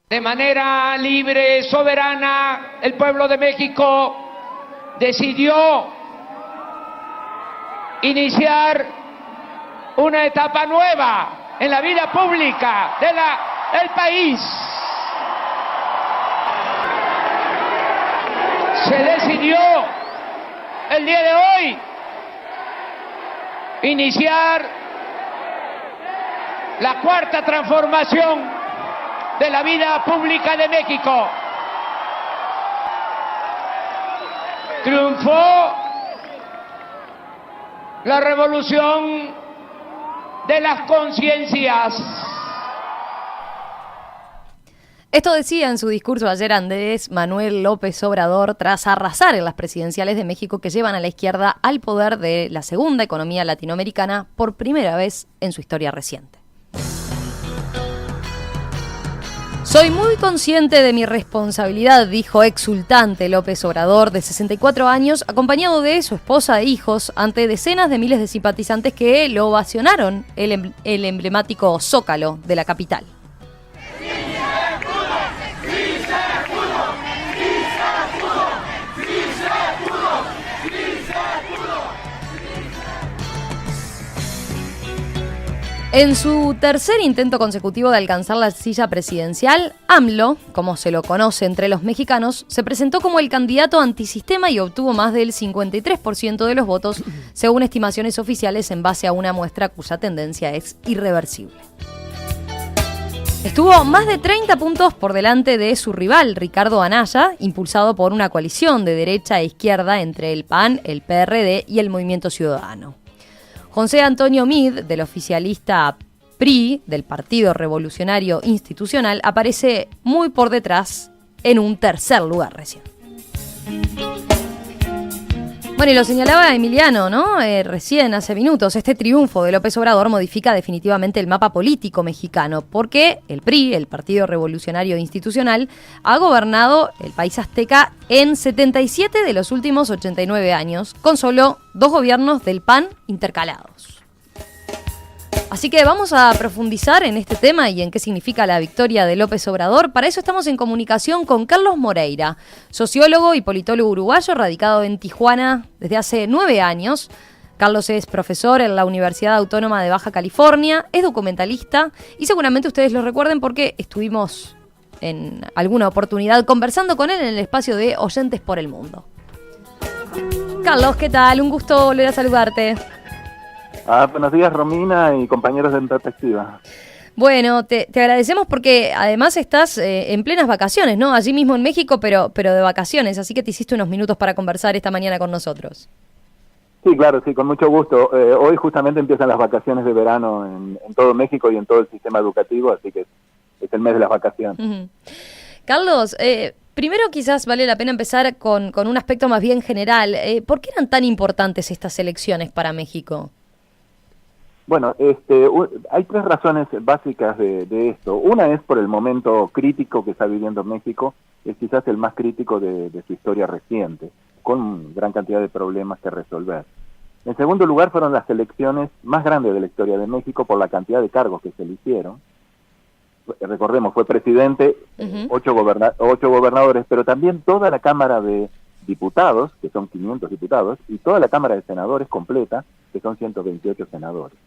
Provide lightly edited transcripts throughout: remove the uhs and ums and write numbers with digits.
De manera libre, soberana, el pueblo de México decidió iniciar una etapa nueva en la vida pública del país. Se decidió el día de hoy iniciar la cuarta transformación de la vida pública de México. Triunfó la revolución de las conciencias. Esto decía en su discurso ayer Andrés Manuel López Obrador tras arrasar en las presidenciales de México que llevan a la izquierda al poder de la segunda economía latinoamericana por primera vez en su historia reciente. Soy muy consciente de mi responsabilidad, dijo exultante López Obrador, de 64 años, acompañado de su esposa e hijos, ante decenas de miles de simpatizantes que lo ovacionaron el emblemático Zócalo de la capital. En su tercer intento consecutivo de alcanzar la silla presidencial, AMLO, como se lo conoce entre los mexicanos, se presentó como el candidato antisistema y obtuvo más del 53% de los votos, según estimaciones oficiales en base a una muestra cuya tendencia es irreversible. Estuvo más de 30 puntos por delante de su rival, Ricardo Anaya, impulsado por una coalición de derecha e izquierda entre el PAN, el PRD y el Movimiento Ciudadano. José Antonio Meade, del oficialista PRI, del Partido Revolucionario Institucional, aparece muy por detrás en un tercer lugar recién. Bueno, y lo señalaba Emiliano, ¿no? Recién, hace minutos, este triunfo de López Obrador modifica definitivamente el mapa político mexicano, porque el PRI, el Partido Revolucionario Institucional, ha gobernado el país azteca en 77 de los últimos 89 años, con solo 2 gobiernos del PAN intercalados. Así que vamos a profundizar en este tema y en qué significa la victoria de López Obrador. Para eso estamos en comunicación con Carlos Moreira, sociólogo y politólogo uruguayo radicado en Tijuana desde hace 9 años. Carlos es profesor en la Universidad Autónoma de Baja California, es documentalista y seguramente ustedes lo recuerden porque estuvimos en alguna oportunidad conversando con él en el espacio de Oyentes por el Mundo. Carlos, ¿qué tal? Un gusto volver a saludarte. Buenos días, Romina y compañeros de En Perspectiva. Bueno, te agradecemos porque además estás en plenas vacaciones, ¿no? Allí mismo en México, pero de vacaciones, así que te hiciste unos minutos para conversar esta mañana con nosotros. Sí, claro, sí, con mucho gusto. Hoy justamente empiezan las vacaciones de verano en todo México y en todo el sistema educativo, así que es el mes de las vacaciones. Uh-huh. Carlos, primero quizás vale la pena empezar con un aspecto más bien general. ¿Por qué eran tan importantes estas elecciones para México? Bueno, hay 3 razones básicas de esto. Una es por el momento crítico que está viviendo México, es quizás el más crítico de su historia reciente, con gran cantidad de problemas que resolver. En segundo lugar, fueron las elecciones más grandes de la historia de México por la cantidad de cargos que se le hicieron. Recordemos, fue presidente, 8 gobernadores, pero también toda la Cámara de Diputados, que son 500 diputados, y toda la Cámara de Senadores completa, que son 128 senadores.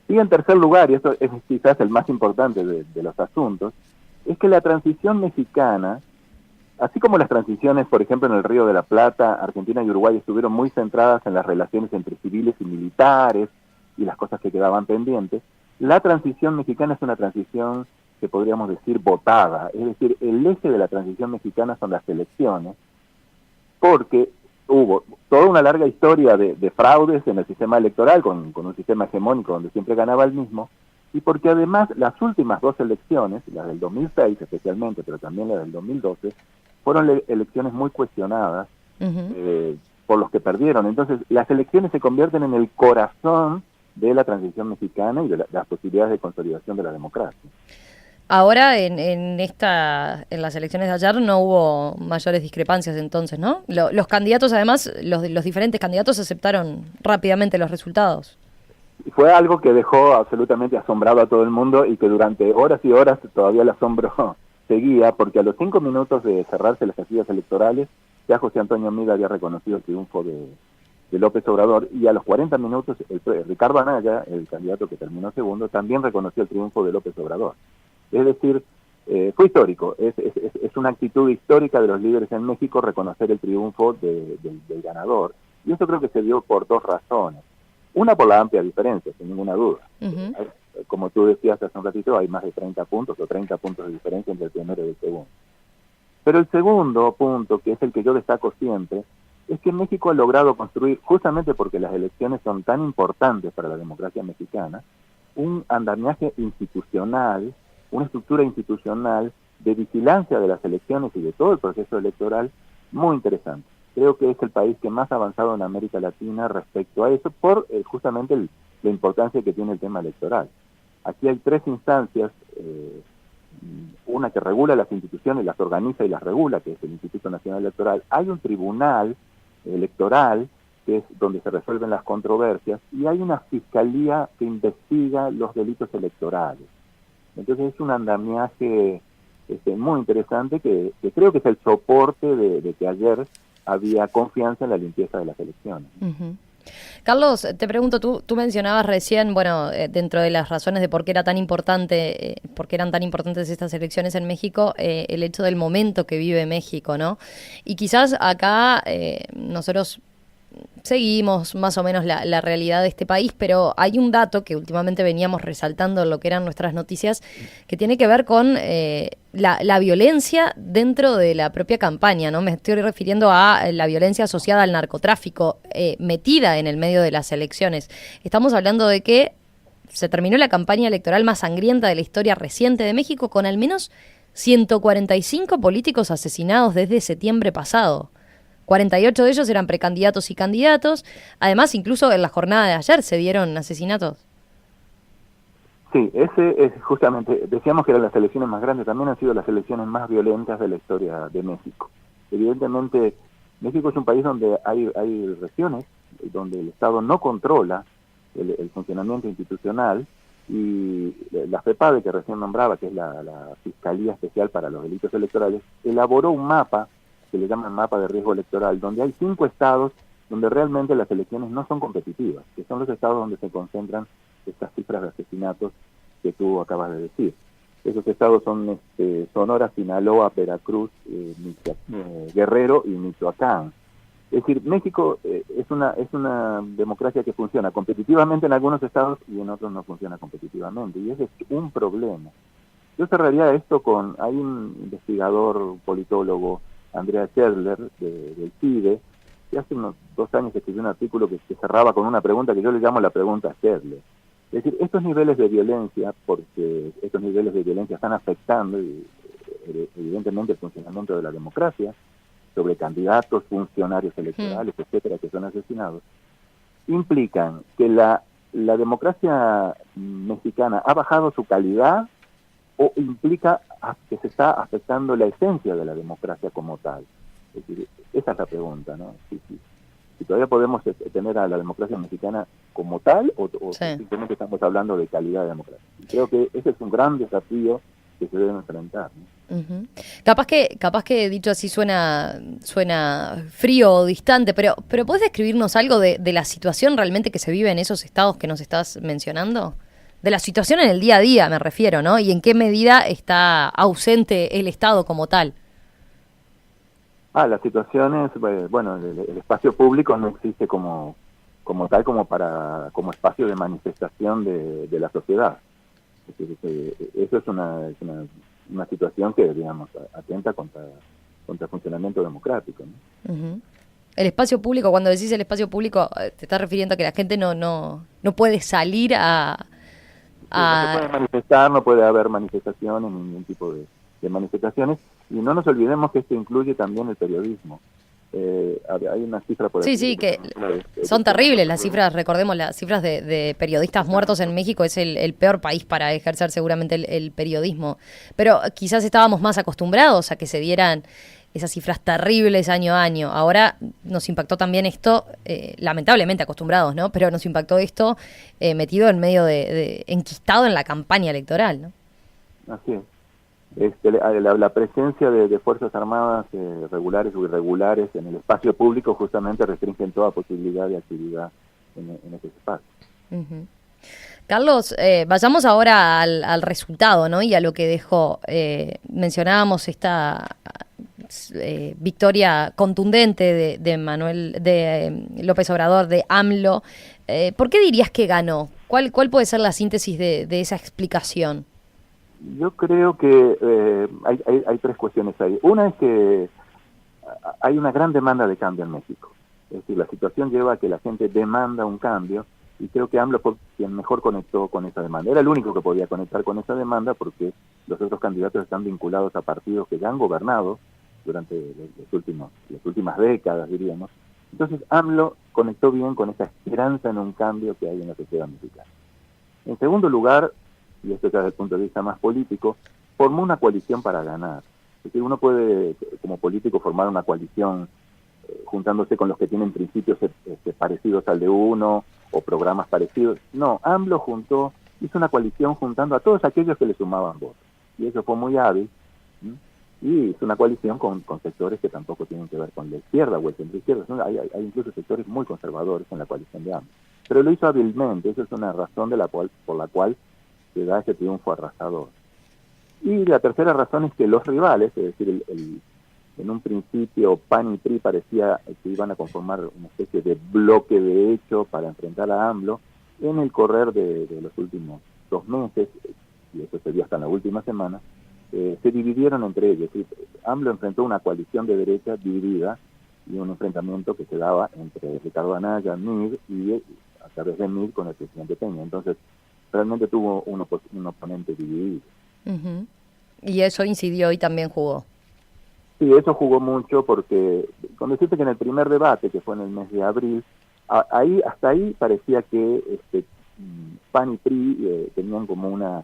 Y en tercer lugar, y esto es quizás el más importante de los asuntos, es que la transición mexicana, así como las transiciones, por ejemplo, en el Río de la Plata, Argentina y Uruguay estuvieron muy centradas en las relaciones entre civiles y militares y las cosas que quedaban pendientes, la transición mexicana es una transición que podríamos decir votada, es decir, el eje de la transición mexicana son las elecciones, porque hubo toda una larga historia de fraudes en el sistema electoral, con un sistema hegemónico donde siempre ganaba el mismo, y porque además las últimas 2 elecciones, las del 2006 especialmente, pero también las del 2012, fueron elecciones muy cuestionadas por los que perdieron. Entonces, las elecciones se convierten en el corazón de la transición mexicana y de las posibilidades de consolidación de la democracia. Ahora, en las elecciones de ayer no hubo mayores discrepancias entonces, ¿no? Los candidatos, además, los diferentes candidatos aceptaron rápidamente los resultados. Fue algo que dejó absolutamente asombrado a todo el mundo y que durante horas y horas todavía el asombro seguía, porque a los 5 minutos de cerrarse las casillas electorales, ya José Antonio Meade había reconocido el triunfo de López Obrador, y a los 40 minutos Ricardo Anaya, el candidato que terminó segundo, también reconoció el triunfo de López Obrador. Es decir, fue histórico, es una actitud histórica de los líderes en México reconocer el triunfo del ganador, y eso creo que se dio por dos razones. Una, por la amplia diferencia, sin ninguna duda. Uh-huh. Como tú decías hace un ratito, hay más de 30 puntos o 30 puntos de diferencia entre el primero y el segundo. Pero el segundo punto, que es el que yo destaco siempre, es que México ha logrado construir, justamente porque las elecciones son tan importantes para la democracia mexicana, un andamiaje institucional, una estructura institucional de vigilancia de las elecciones y de todo el proceso electoral muy interesante. Creo que es el país que más ha avanzado en América Latina respecto a eso, por justamente la importancia que tiene el tema electoral. Aquí hay 3 instancias, una que regula las instituciones, las organiza y las regula, que es el Instituto Nacional Electoral. Hay un tribunal electoral, que es donde se resuelven las controversias, y hay una fiscalía que investiga los delitos electorales. Entonces es un andamiaje muy interesante que creo que es el soporte de que ayer había confianza en la limpieza de las elecciones. Uh-huh. Carlos, te pregunto, tú mencionabas recién, bueno, dentro de las razones de por qué era tan importante, por qué eran tan importantes estas elecciones en México, el hecho del momento que vive México, ¿no? Y quizás acá nosotros seguimos más o menos la realidad de este país, pero hay un dato que últimamente veníamos resaltando en lo que eran nuestras noticias, que tiene que ver con la violencia dentro de la propia campaña, ¿no? Me estoy refiriendo a la violencia asociada al narcotráfico, metida en el medio de las elecciones. Estamos hablando de que se terminó la campaña electoral más sangrienta de la historia reciente de México, con al menos 145 políticos asesinados desde septiembre pasado. 48 de ellos eran precandidatos y candidatos. Además, incluso en la jornada de ayer se dieron asesinatos. Sí, ese es justamente, decíamos que eran las elecciones más grandes, también han sido las elecciones más violentas de la historia de México. Evidentemente, México es un país donde hay regiones donde el Estado no controla el funcionamiento institucional, y la FEPADE, que recién nombraba, que es la Fiscalía Especial para los Delitos Electorales, elaboró un mapa que le llaman mapa de riesgo electoral, donde hay 5 estados donde realmente las elecciones no son competitivas, que son los estados donde se concentran estas cifras de asesinatos que tú acabas de decir. Esos estados son Sonora, Sinaloa, Veracruz, Guerrero y Michoacán. Es decir, México es una democracia que funciona competitivamente en algunos estados y en otros no funciona competitivamente, y ese es un problema. Yo cerraría esto hay un investigador politólogo, Andrea Scherler, del CIDE, que hace unos 2 años escribió un artículo que cerraba con una pregunta que yo le llamo la pregunta Scherler. Es decir, estos niveles de violencia, porque estos niveles de violencia están afectando evidentemente el funcionamiento de la democracia, sobre candidatos, funcionarios electorales, etcétera, que son asesinados, implican que la democracia mexicana ha bajado su calidad, o implica que se está afectando la esencia de la democracia como tal. Es decir, esa es la pregunta, ¿no? Si todavía podemos tener a la democracia mexicana como tal, o simplemente estamos hablando de calidad de democracia. Y creo que ese es un gran desafío que se debe enfrentar, ¿no? Uh-huh. Capaz que dicho así suena frío o distante, pero ¿podés describirnos algo de la situación realmente que se vive en esos estados que nos estás mencionando? De la situación en el día a día, me refiero, ¿no? Y en qué medida está ausente el Estado como tal. La situación es, bueno, el espacio público no existe como tal, como espacio de manifestación de la sociedad. Es decir, eso es una situación que, digamos, atenta contra el funcionamiento democrático, ¿no? Uh-huh. El espacio público, cuando decís el espacio público, te estás refiriendo a que la gente no puede salir a... No se puede manifestar, no puede haber manifestaciones, ningún tipo de manifestaciones, y no nos olvidemos que esto incluye también el periodismo. Hay una cifra por aquí. Sí, que son terribles las cifras, recordemos las cifras de periodistas muertos en México, es el peor país para ejercer seguramente el periodismo, pero quizás estábamos más acostumbrados a que se dieran esas cifras terribles año a año. Ahora nos impactó también esto, lamentablemente acostumbrados, ¿no? Pero nos impactó esto metido en medio enquistado en la campaña electoral, ¿no? Así es. La presencia de Fuerzas Armadas regulares o irregulares en el espacio público justamente restringen toda posibilidad de actividad en ese espacio. Uh-huh. Carlos, vayamos ahora al resultado, ¿no? Y a lo que dejó. Mencionábamos esta victoria contundente de López Obrador, de AMLO. ¿Por qué dirías que ganó? ¿Cuál puede ser la síntesis de esa explicación? Yo creo que hay tres cuestiones ahí. Una es que hay una gran demanda de cambio en México. Es decir, la situación lleva a que la gente demanda un cambio, y creo que AMLO fue quien mejor conectó con esa demanda. Era el único que podía conectar con esa demanda porque los otros candidatos están vinculados a partidos que ya han gobernado durante las últimas décadas, diríamos. Entonces AMLO conectó bien con esa esperanza en un cambio que hay en la sociedad mexicana. En segundo lugar, y esto ya desde el punto de vista más político, formó una coalición para ganar. Es decir, uno puede, como político, formar una coalición juntándose con los que tienen principios parecidos al de uno, o programas parecidos. No, AMLO hizo una coalición juntando a todos aquellos que le sumaban votos. Y eso fue muy hábil. Y hizo una coalición con sectores que tampoco tienen que ver con la izquierda o el centro izquierda. Hay incluso sectores muy conservadores en la coalición de AMLO. Pero lo hizo hábilmente. Esa es una razón por la cual se da ese triunfo arrasador. Y la tercera razón es que los rivales, es decir, en un principio PAN y PRI parecía que iban a conformar una especie de bloque de hecho para enfrentar a AMLO. En el correr de los últimos 2 meses, y eso se dio hasta la última semana, se dividieron entre ellos. AMLO enfrentó una coalición de derecha dividida y un enfrentamiento que se daba entre Ricardo Anaya, MIR, y a través de MIR con el presidente Peña. Entonces, realmente tuvo un oponente dividido. Uh-huh. Y eso incidió y también jugó. Sí, eso jugó mucho porque, con decirte que en el primer debate, que fue en el mes de abril, hasta ahí parecía que PAN y PRI tenían como una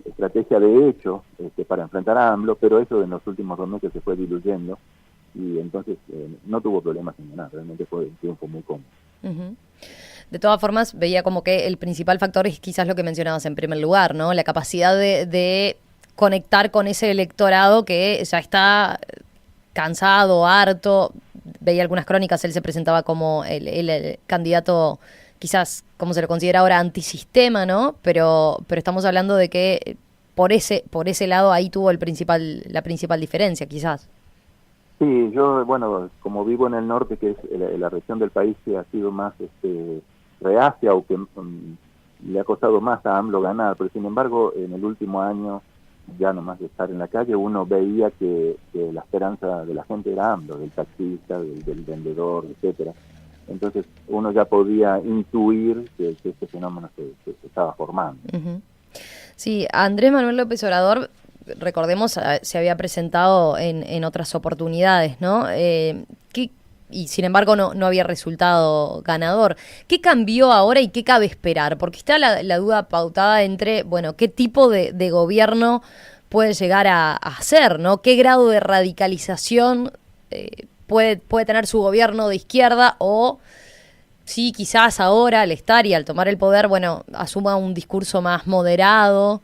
estrategia de hecho para enfrentar a AMLO, pero eso en los últimos 2 meses se fue diluyendo y entonces no tuvo problemas en ganar, realmente fue un triunfo muy cómodo. Uh-huh. De todas formas, veía como que el principal factor es quizás lo que mencionabas en primer lugar, ¿no? La capacidad de conectar con ese electorado que ya está cansado, harto. Veía algunas crónicas, él se presentaba como el candidato, quizás como se lo considera ahora, antisistema, ¿no? Pero estamos hablando de que por ese lado ahí tuvo la principal diferencia, quizás. Sí, yo, bueno, como vivo en el norte, que es la región del país que ha sido más reacia o que le ha costado más a AMLO ganar, pero sin embargo en el último año, ya nomás de estar en la calle, uno veía que la esperanza de la gente era AMLO, del taxista, del vendedor, etcétera. Entonces uno ya podía intuir que este fenómeno se estaba formando. Uh-huh. Sí, Andrés Manuel López Obrador, recordemos, se había presentado en otras oportunidades, ¿no? Y sin embargo no había resultado ganador. ¿Qué cambió ahora y qué cabe esperar? Porque está la duda pautada entre, bueno, qué tipo de gobierno puede llegar a hacer, ¿no? ¿Qué grado de radicalización puede tener su gobierno de izquierda? O si quizás ahora al estar y al tomar el poder, bueno, asuma un discurso más moderado,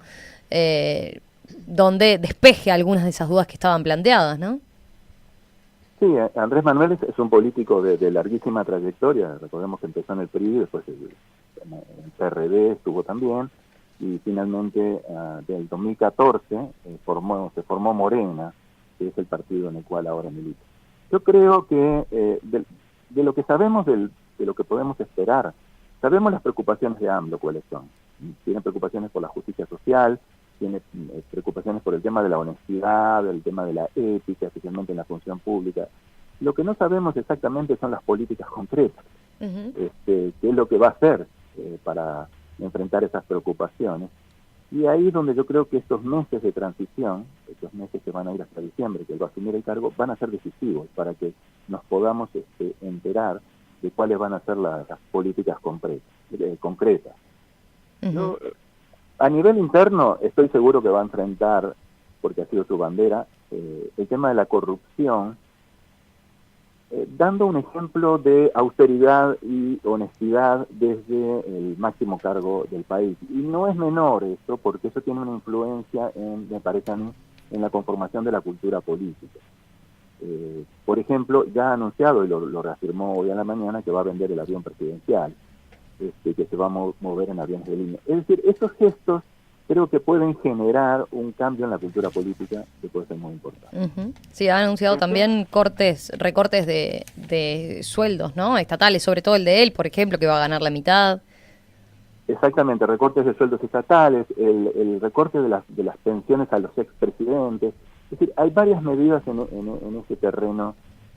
donde despeje algunas de esas dudas que estaban planteadas, ¿no? Sí, Andrés Manuel es un político de larguísima trayectoria. Recordemos que empezó en el PRI, después en el PRD estuvo también, y finalmente del 2014 se formó Morena, que es el partido en el cual ahora milita. Yo creo que de lo que sabemos, de lo que podemos esperar, sabemos las preocupaciones de AMLO, cuáles son. Tiene preocupaciones por la justicia social, tiene preocupaciones por el tema de la honestidad, el tema de la ética, especialmente en la función pública. Lo que no sabemos exactamente son las políticas concretas. Uh-huh. Qué es lo que va a hacer para enfrentar esas preocupaciones. Y ahí es donde yo creo que estos meses de transición, estos meses que van a ir hasta diciembre, que él va a asumir el cargo, van a ser decisivos para que nos podamos enterar de cuáles van a ser las políticas concretas. Uh-huh. Yo, a nivel interno, estoy seguro que va a enfrentar, porque ha sido su bandera, el tema de la corrupción, dando un ejemplo de austeridad y honestidad desde el máximo cargo del país. Y no es menor esto, porque eso tiene una influencia, me parece a mí, en la conformación de la cultura política. Por ejemplo, ya ha anunciado, y lo reafirmó hoy a la mañana, que va a vender el avión presidencial, que se va a mover en aviones de línea. Es decir, estos gestos creo que pueden generar un cambio en la cultura política que puede ser muy importante. Uh-huh. Sí, ha anunciado también recortes de sueldos, ¿no? Estatales, sobre todo el de él, por ejemplo, que va a ganar la mitad. Exactamente, recortes de sueldos estatales, el recorte de las pensiones a los expresidentes. Es decir, hay varias medidas en ese terreno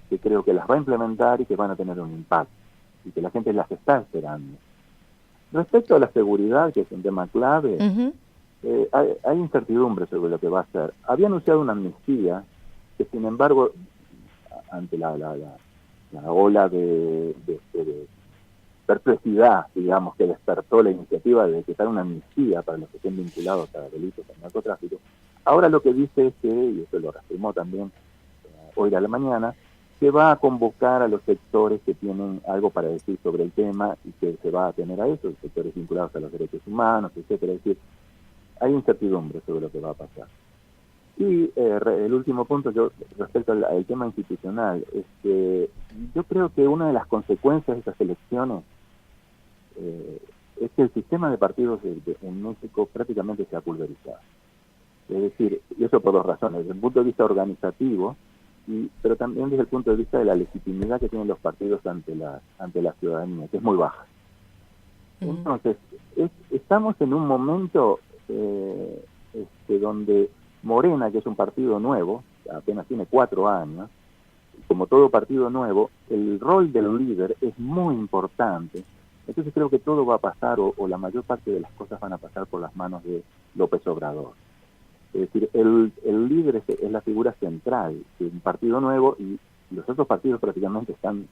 que creo que las va a implementar y que van a tener un impacto, y que la gente las está esperando. Respecto a la seguridad, que es un tema clave, Uh-huh. hay incertidumbre sobre lo que va a hacer. Había anunciado una amnistía que, sin embargo, ante la ola de perplejidad, digamos, que despertó la iniciativa de decretar una amnistía para los que estén vinculados a delitos del narcotráfico, ahora lo que dice es que, y eso lo reafirmó también hoy a la mañana, que va a convocar a los sectores que tienen algo para decir sobre el tema y que se va a atener a eso, sectores vinculados a los derechos humanos, etcétera. Es decir, hay incertidumbre sobre lo que va a pasar. Y el último punto, respecto al tema institucional, es que yo creo que una de las consecuencias de estas elecciones es que el sistema de partidos en México prácticamente se ha pulverizado. Es decir, y eso por dos razones: desde el punto de vista organizativo, pero también desde el punto de vista de la legitimidad que tienen los partidos ante la ciudadanía, que es muy baja. Entonces, estamos en un momento donde Morena, que es un partido nuevo, apenas tiene 4 años, como todo partido nuevo, el rol del líder es muy importante. Entonces creo que todo va a pasar, o la mayor parte de las cosas van a pasar por las manos de López Obrador. Es decir, el líder es la figura central de un partido nuevo, y los otros partidos prácticamente están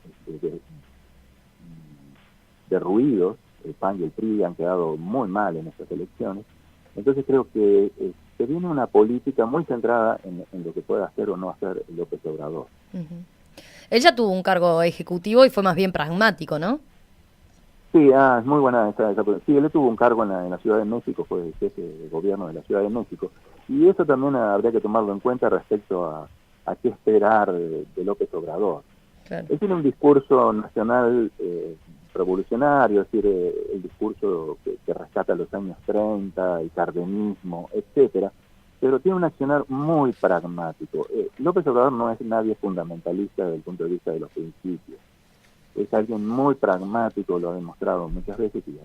derruidos. El PAN y el PRI han quedado muy mal en estas elecciones. Entonces creo que se viene una política muy centrada en lo que pueda hacer o no hacer López Obrador. Uh-huh. Él ya tuvo un cargo ejecutivo y fue más bien pragmático, ¿no? Sí, es muy buena esa. Sí, él tuvo un cargo en la Ciudad de México, fue jefe de gobierno de la Ciudad de México. Y eso también habría que tomarlo en cuenta respecto a qué esperar de López Obrador. Claro. Él tiene un discurso nacional revolucionario, es decir, el discurso que rescata los años 30, el cardenismo, etcétera, pero tiene un accionar muy pragmático. López Obrador no es nadie fundamentalista desde el punto de vista de los principios. Es alguien muy pragmático, lo ha demostrado muchas veces, y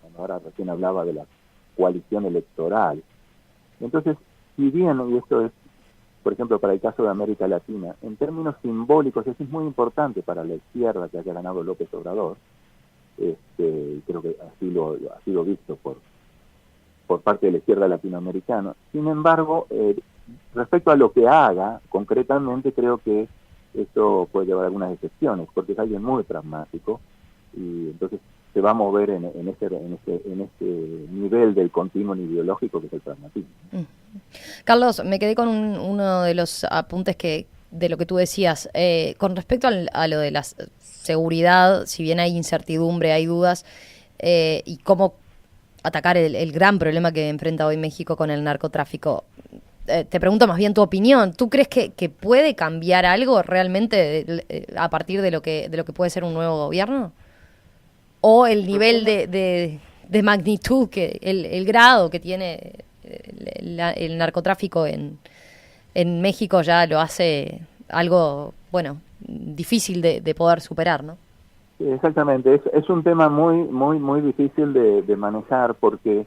cuando ahora recién hablaba de la coalición electoral. Entonces, si bien, y esto es, por ejemplo, para el caso de América Latina, en términos simbólicos, eso es muy importante para la izquierda que haya ganado López Obrador. Creo que así ha sido visto por parte de la izquierda latinoamericana. Sin embargo, respecto a lo que haga concretamente, creo que esto puede llevar a algunas excepciones, porque es alguien muy pragmático, y entonces se va a mover en este nivel del continuum ideológico que es el pragmatismo. Carlos, me quedé con uno de los apuntes de lo que tú decías, con respecto a lo de la seguridad. Si bien hay incertidumbre, hay dudas, y cómo atacar el gran problema que enfrenta hoy México con el narcotráfico. Te pregunto más bien tu opinión. ¿Tú crees que puede cambiar algo realmente a partir de lo que puede ser un nuevo gobierno? ¿O el nivel de magnitud, el grado que tiene el narcotráfico en México ya lo hace algo, bueno, difícil de poder superar, ¿no? Sí, exactamente. Es un tema muy difícil de manejar, porque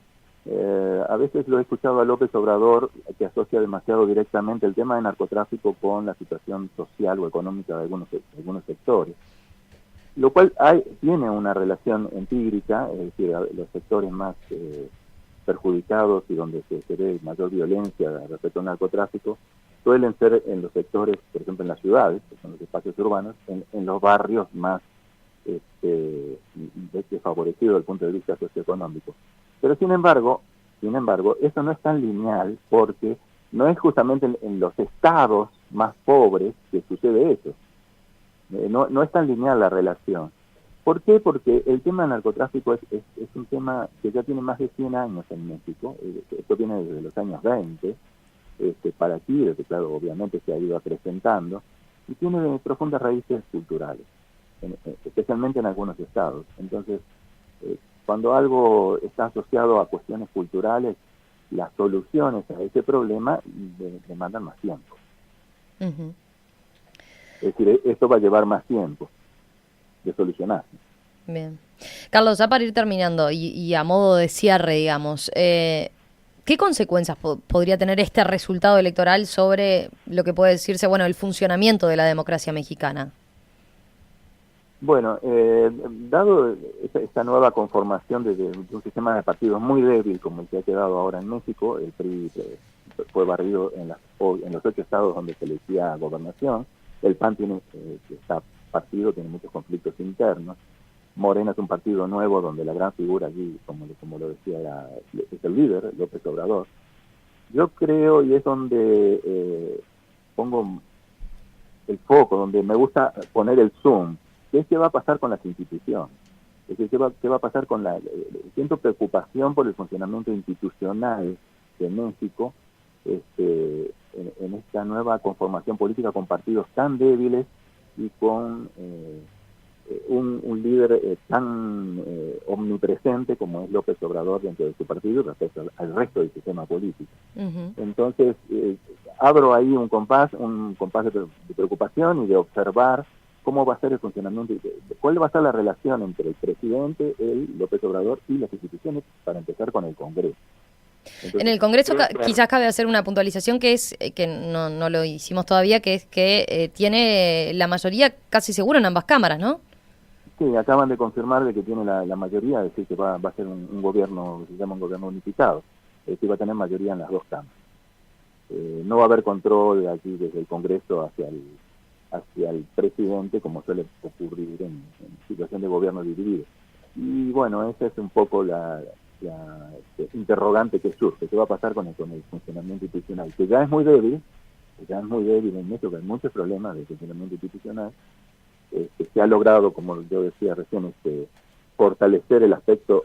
a veces lo he escuchado a López Obrador, que asocia demasiado directamente el tema de narcotráfico con la situación social o económica de algunos sectores, lo cual tiene una relación empírica. Es decir, los sectores más perjudicados y donde se ve mayor violencia respecto al narcotráfico suelen ser en los sectores, por ejemplo en las ciudades, que son los espacios urbanos, en los barrios más desfavorecidos desde el punto de vista socioeconómico. Pero sin embargo, eso no es tan lineal, porque no es justamente en los estados más pobres que sucede eso. No es tan lineal la relación. ¿Por qué? Porque el tema del narcotráfico es un tema que ya tiene más de 100 años en México. Esto viene desde los años 20, para aquí, desde, claro, obviamente se ha ido acrecentando, y tiene profundas raíces culturales, especialmente en algunos estados. Entonces, cuando algo está asociado a cuestiones culturales, las soluciones a ese problema demandan más tiempo. Uh-huh. Es decir, esto va a llevar más tiempo de solucionar. Bien. Carlos, ya para ir terminando y a modo de cierre, digamos, ¿qué consecuencias podría tener este resultado electoral sobre lo que puede decirse, bueno, el funcionamiento de la democracia mexicana? Bueno, dado esta nueva conformación de un sistema de partidos muy débil como el que ha quedado ahora en México, el PRI fue barrido en los 8 estados donde se elegía gobernación, el PAN está partido, tiene muchos conflictos internos, Morena es un partido nuevo donde la gran figura allí, como lo decía, es el líder, López Obrador. Yo creo, y es donde pongo el foco, donde me gusta poner el zoom, que es qué va a pasar con las instituciones. Es decir, qué va a pasar con siento preocupación por el funcionamiento institucional de México en esta nueva conformación política con partidos tan débiles y con un líder tan omnipresente como es López Obrador dentro de su partido respecto al resto del sistema político. Uh-huh. Entonces, abro ahí un compás de preocupación y de observar cómo va a ser el funcionamiento, cuál va a ser la relación entre el presidente, López Obrador, y las instituciones, para empezar con el Congreso. Entonces, en el Congreso quizás cabe hacer una puntualización que es que no lo hicimos todavía, que es que tiene la mayoría casi seguro en ambas cámaras, ¿no? Sí, acaban de confirmar de que tiene la mayoría, es decir, que va a ser un gobierno, se llama un gobierno unificado, es decir, va a tener mayoría en las dos cámaras. No va a haber control aquí desde el Congreso hacia el presidente, como suele ocurrir en situación de gobierno dividido. Y bueno, esa es un poco la interrogante que surge. ¿Qué va a pasar con el funcionamiento institucional? Que ya es muy débil en México, que hay muchos problemas de funcionamiento institucional. Se ha logrado, como yo decía recién, fortalecer el aspecto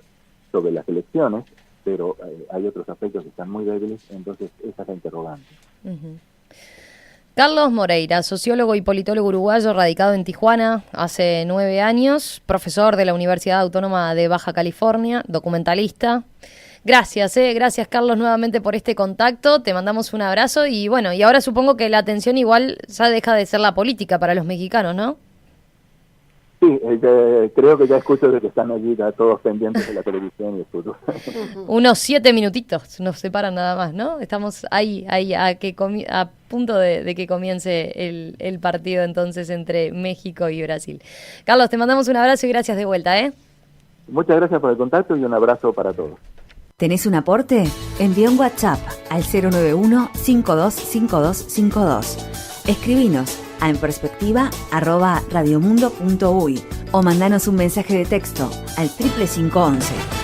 sobre las elecciones, pero hay otros aspectos que están muy débiles, entonces esa es la interrogante. Uh-huh. Carlos Moreira, sociólogo y politólogo uruguayo radicado en Tijuana hace 9 años, profesor de la Universidad Autónoma de Baja California, documentalista. Gracias, gracias Carlos nuevamente por este contacto, te mandamos un abrazo y bueno, y ahora supongo que la atención igual ya deja de ser la política para los mexicanos, ¿no? Sí, creo que ya escucho de que están allí ya todos pendientes de la televisión y el fútbol. Unos 7 minutitos nos separan nada más, ¿no? Estamos ahí a punto de que comience el partido entonces entre México y Brasil. Carlos, te mandamos un abrazo y gracias de vuelta, ¿eh? Muchas gracias por el contacto y un abrazo para todos. ¿Tenés un aporte? Envía un WhatsApp al 091-525252. Escribinos a enperspectiva@radiomundo.uy o mandanos un mensaje de texto al 55511.